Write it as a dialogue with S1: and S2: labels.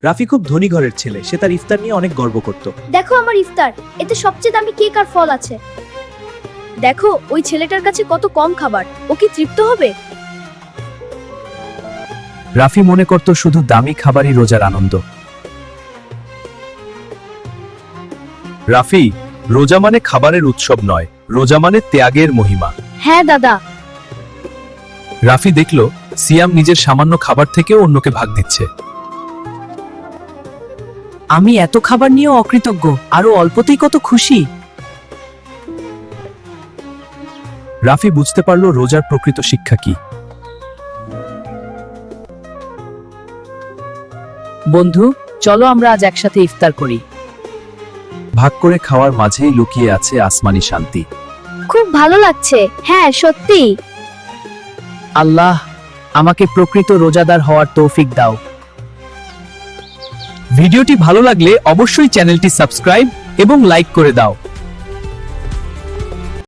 S1: রাফি খুব ধনী ঘরের ছেলে, সে তার ইফতার নিয়ে অনেক গর্ব করত।
S2: দেখো আমার ইফতার, এতে সবচেয়ে দামি কেক আর ফল আছে। দেখো ওই ছেলেটার কাছে কত কম খাবার, ও কি তৃপ্ত হবে?
S3: রাফি মনে করত শুধু দামি খাবারই রোজার আনন্দ। রাফি, রোজা মানে খাবারের উৎসব নয়, রোজা মানে ত্যাগের মহিমা।
S2: হ্যাঁ দাদা।
S3: রাফি দেখল সিয়াম নিজের সামান্য খাবার থেকেও অন্যকে ভাগ দিচ্ছে।
S4: আমি এত খাবার নিয়েও অকৃতজ্ঞ, আরো অল্পতেই কত খুশি।
S3: রাফি বুঝতে পারল রোজার প্রকৃত শিক্ষা কি।
S4: বন্ধু, চলো আমরা আজ একসাথে ইফতার করি।
S3: ভাগ করে খাওয়ার মাঝেই লুকিয়ে আছে আসমানি শান্তি।
S2: খুব ভালো লাগছে। হ্যাঁ সত্যি।
S4: আল্লাহ, আমাকে প্রকৃত রোজাদার হওয়ার তৌফিক দাও।
S3: ভিডিওটি ভালো লাগলে অবশ্যই চ্যানেলটি সাবস্ক্রাইব এবং লাইক করে দাও।